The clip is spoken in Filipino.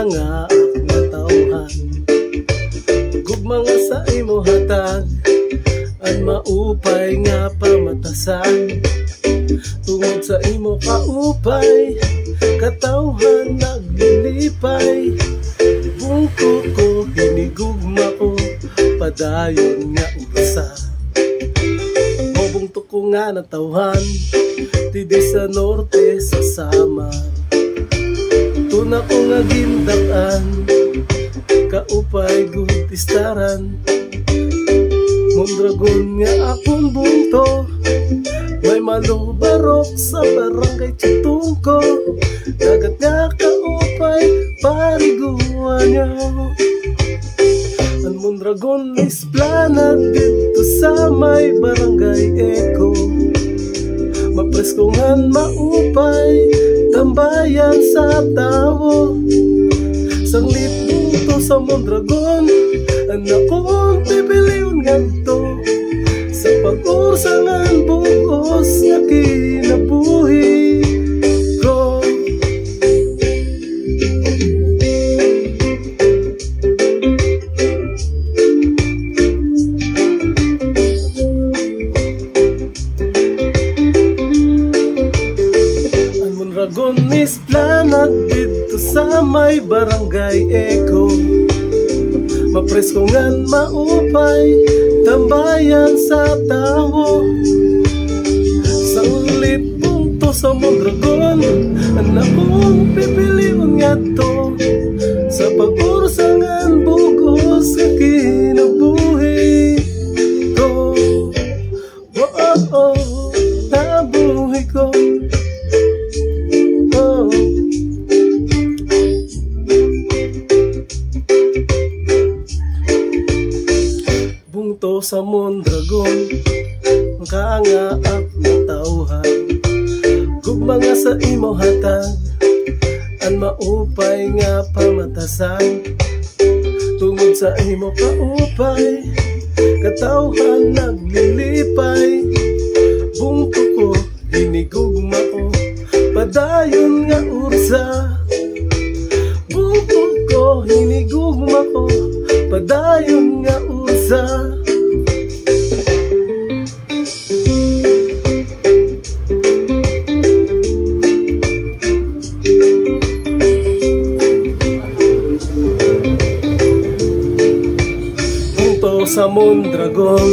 kaanga nga tawhan. Gugma nga sa imo hatag at maupay nga pamatasan. Tungod sa imo kaupay, katawhan naglilipay. Bungko ko, hinigugma ko, padayon nga ursa. Bungto ko nga natawhan, tidi sa norte sa Samar. Tuna ko nga gindakan, kaupay gutistaran. Mondragon nga akong bungto, may malubarok sa barangay Chitungko. Dagat nga kaupay, pariguan niyo. Ang Mondragon is planad dito sa may barangay Eco. Mapreskongan maupay, tambayan sa tao. Sanglit bungto sa Mondragon, anak kong pipiliun nga to. Sa pag-ursangan bugos nga kinabuhi ko. Ang Mondragon is planad dito sa may barangay Eco. Mapreskongan maupay, tambayan sa tao. Sanglit bungto sa Mondragon, anak kong pipiliun nga to. Sa pag-ursangan bugos nga kinabuhi ko. Nabuhi ko. Bungto sa Mondragon, kaanga at natawhan. Gugma nga sa imo hatag, ang maupay nga pamatasan. Tungod sa imo kaupay, katawhan naglilipay. Bungto ko, hinigugma ko, padayon nga ursa. Bungto ko, hinigugma ko, padayon nga ursa. Bungto sa Mondragon,